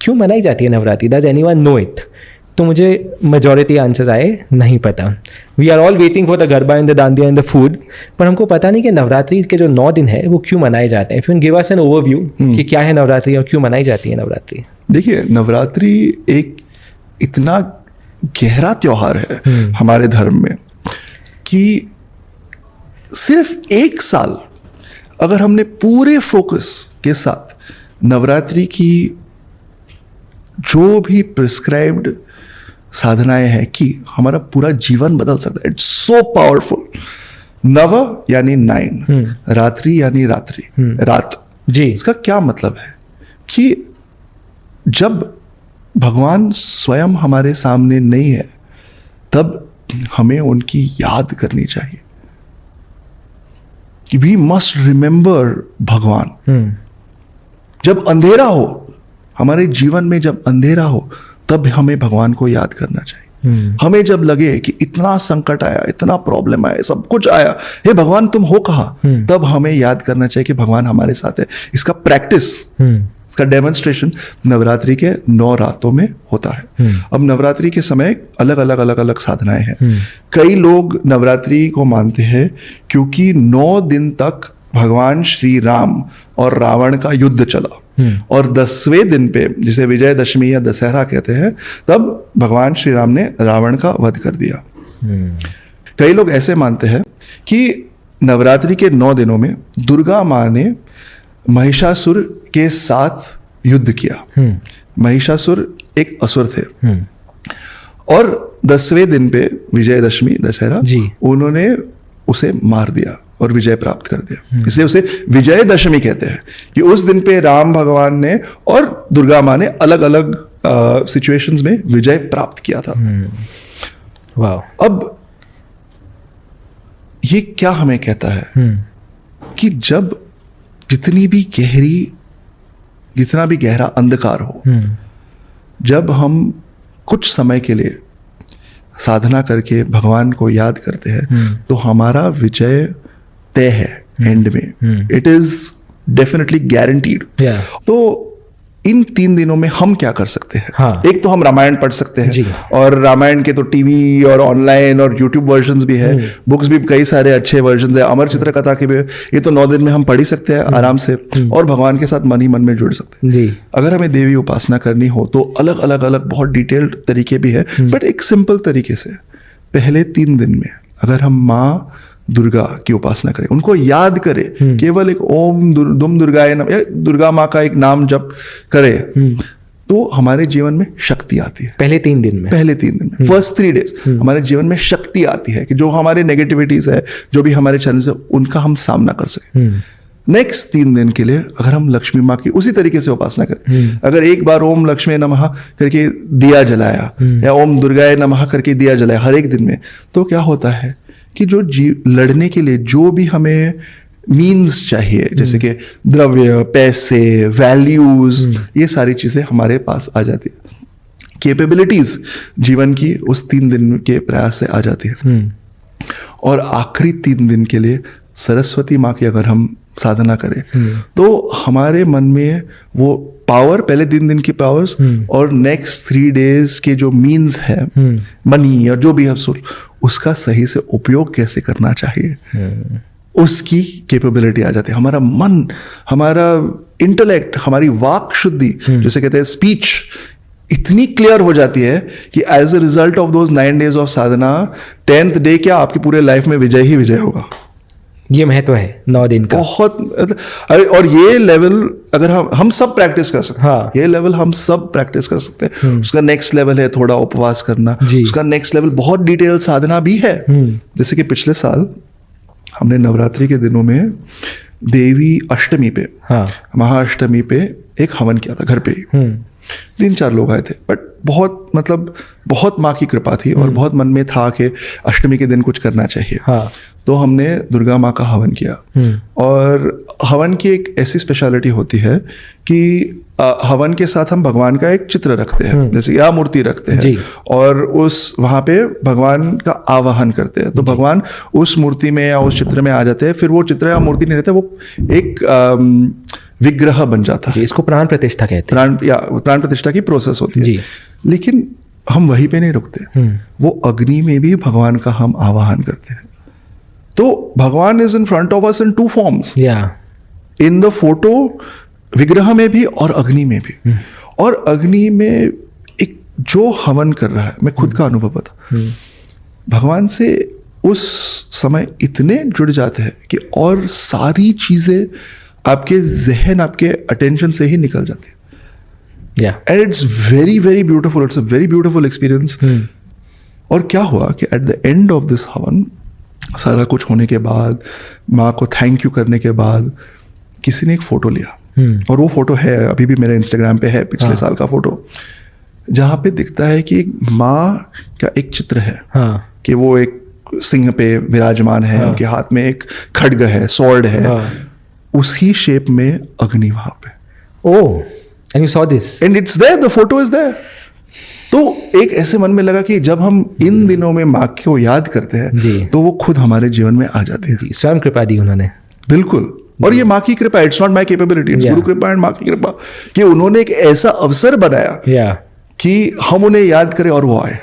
क्यों मनाई जाती है Navratri? Does anyone know it? तो मुझे मेजॉरिटी आंसर्स आए नहीं पता. We are all waiting for the garba and the dandiya and the food, पर हमको पता नहीं कि नवरात्रि के जो 9 दिन है वो क्यों मनाए जाते हैं. If you can give us an overview कि क्या है नवरात्रि और क्यों मनाई जाती है नवरात्रि. देखिए, नवरात्रि एक इतना गहरा त्योहार है हमारे धर्म में कि सिर्फ एक साल अगर हमने पूरे फोकस के साथ नवरात्रि की जो भी प्रिस्क्राइब्ड साधनाएं हैं कि हमारा पूरा जीवन बदल सकता है. It's so powerful. नव यानी 9, रात्रि यानी रात्रि, रात जी. इसका क्या मतलब है कि जब भगवान स्वयं हमारे सामने नहीं है तब हमें उनकी याद करनी चाहिए. वी मस्ट रिमेंबर भगवान. जब अंधेरा हो हमारे जीवन में, जब अंधेरा हो तब हमें भगवान को याद करना चाहिए. हमें जब लगे कि इतना संकट आया, इतना प्रॉब्लम आया, सब कुछ आया, हे भगवान तुम हो कहाँ, तब हमें याद करना चाहिए कि भगवान हमारे साथ है. इसका प्रैक्टिस, इसका डेमोन्स्ट्रेशन नवरात्रि के 9 रातों में होता है. अब नवरात्रि के समय अलग अलग साधनाएं हैं. कई लोग नवरात्रि को मानते हैं क्योंकि 9 दिन तक भगवान श्री राम और रावण का युद्ध चला और 10वें दिन पे, जिसे विजयदशमी या दशहरा कहते हैं, तब भगवान श्री राम ने रावण का वध कर दिया. कई लोग ऐसे मानते हैं कि नवरात्रि के 9 दिनों में दुर्गा माँ ने महिषासुर के साथ युद्ध किया. महिषासुर एक असुर थे और 10वें दिन पे विजयदशमी दशहरा उन्होंने उसे मार दिया और विजय प्राप्त कर दिया. इसलिए उसे विजयदशमी कहते हैं कि उस दिन पे राम भगवान ने और दुर्गा माँ ने अलग अलग सिचुएशंस में विजय प्राप्त किया था. वाह. अब ये क्या हमें कहता है कि जब जितना भी गहरा अंधकार हो, जब हम कुछ समय के लिए साधना करके भगवान को याद करते हैं तो हमारा विजय तय है. एंड में इट इज डेफिनेटली गारंटीड. तो इन 3 दिनों में हम क्या कर सकते हैं? एक तो हम रामायण पढ़ सकते हैं और रामायण के तो टीवी और ऑनलाइन और यूट्यूब वर्जन्स भी है. बुक्स भी कई सारे अच्छे वर्जन्स है. अमर चित्र कथा के भी, ये तो 9 दिन में हम पढ़ ही सकते हैं आराम से और भगवान के साथ मन ही मन में जुड़ सकते हैं. अगर हमें देवी उपासना करनी हो तो अलग अलग बहुत डिटेल्ड तरीके भी है, बट एक सिंपल तरीके से पहले 3 दिन में अगर हम माँ दुर्गा की उपासना करें, उनको याद करें, केवल एक ओम दुम दुर्गाय नमः या दुर्गा माँ का एक नाम जप करें, तो हमारे जीवन में शक्ति आती है. पहले 3 दिन में फर्स्ट 3 डेज हमारे जीवन में शक्ति आती है कि जो हमारे नेगेटिविटीज है, जो भी हमारे चैलेंज है, उनका हम सामना कर सकें. नेक्स्ट 3 दिन के लिए अगर हम लक्ष्मी माँ की उसी तरीके से उपासना करें, अगर एक बार ओम लक्ष्मी नमः करके दिया जलाया या ओम दुर्गाय नमः करके दिया जलाया हर एक दिन में, तो क्या होता है कि जो लड़ने के लिए जो भी हमें मीन्स चाहिए, जैसे कि द्रव्य, पैसे, वैल्यूज, ये सारी चीजें हमारे पास आ जाती है. कैपेबिलिटीज जीवन की उस 3 दिन के प्रयास से आ जाती है. और आखिरी 3 दिन के लिए सरस्वती माँ की अगर हम साधना करें तो हमारे मन में वो पावर, पहले 3 दिन की पावर्स और नेक्स्ट 3 डेज के जो मीन्स है, मनी और जो भी है, उसका सही से उपयोग कैसे करना चाहिए, उसकी कैपेबिलिटी आ जाती है. हमारा मन, हमारा इंटेलेक्ट, हमारी वाक शुद्धि, जैसे कहते हैं स्पीच, इतनी क्लियर हो जाती है कि as a result of those 9 days of sadhana, 10th day क्या आपकी पूरे लाइफ में विजय ही विजय होगा. ये महत्व है 9 दिन का बहुत. और ये लेवल अगर हम सब प्रैक्टिस कर सकते हैं, ये लेवल हम सब प्रैक्टिस कर सकते हैं. उसका नेक्स्ट लेवल है थोड़ा उपवास करना, उसका नेक्स्ट लेवल बहुत डिटेल साधना भी है. जैसे कि पिछले साल हमने नवरात्रि के दिनों में देवी अष्टमी पे, महाअष्टमी पे एक हवन किया था घर पे ही. 3-4 लोग आए थे, बट बहुत माँ की कृपा थी और बहुत मन में था कि अष्टमी के दिन कुछ करना चाहिए. तो हमने दुर्गा माँ का हवन किया. और हवन की एक ऐसी स्पेशलिटी होती है कि हवन के साथ हम भगवान का एक चित्र रखते हैं, जैसे या मूर्ति रखते हैं, और उस वहाँ पे भगवान का आवाहन करते हैं. तो भगवान उस मूर्ति में या उस चित्र में आ जाते हैं. फिर वो चित्र या मूर्ति नहीं रहता, वो एक विग्रह बन जाता है। जी, इसको प्राण प्रतिष्ठा कहते हैं। प्राण प्रतिष्ठा की प्रोसेस होती है जी। लेकिन हम वहीं पे नहीं रुकते, वो अग्नि में भी भगवान का हम आवाहन करते हैं। तो भगवान is in front of us in two forms, in the photo, विग्रह में भी और अग्नि में भी। और अग्नि में एक जो हवन कर रहा है, मैं खुद का अनुभव बता, भगवान से उस समय इतने जुड़ जाते हैं कि और सारी चीजें आपके जहन, आपके अटेंशन से ही निकल जाती है। And it's very very beautiful, it's a very beautiful experience. और क्या हुआ कि at the end of this हवन, सारा कुछ होने के बाद, माँ को थैंक यू करने के बाद, किसी ने एक फोटो लिया, और वो फोटो है अभी भी मेरे इंस्टाग्राम पे है, पिछले साल का फोटो, जहाँ पे दिखता है कि एक माँ का एक चित्र है, कि वो एक सिंह पे विराजमान है, उनके हाथ में एक खड्ग है, स्वॉर्ड है, उसी शेप में अग्नि वहां पे। Oh, and you saw this and it's there, the photo is there. तो एक ऐसे मन में लगा कि जब हम इन दिनों में माँ को याद करते हैं तो वो खुद हमारे जीवन में आ जाती है। स्वयं कृपा दी उन्होंने, बिल्कुल। और ये माँ की कृपा, it's not my capability, it's गुरु कृपा एंड माँ की कृपा, कि उन्होंने एक ऐसा अवसर बनाया कि हम उन्हें याद करें और वो आए।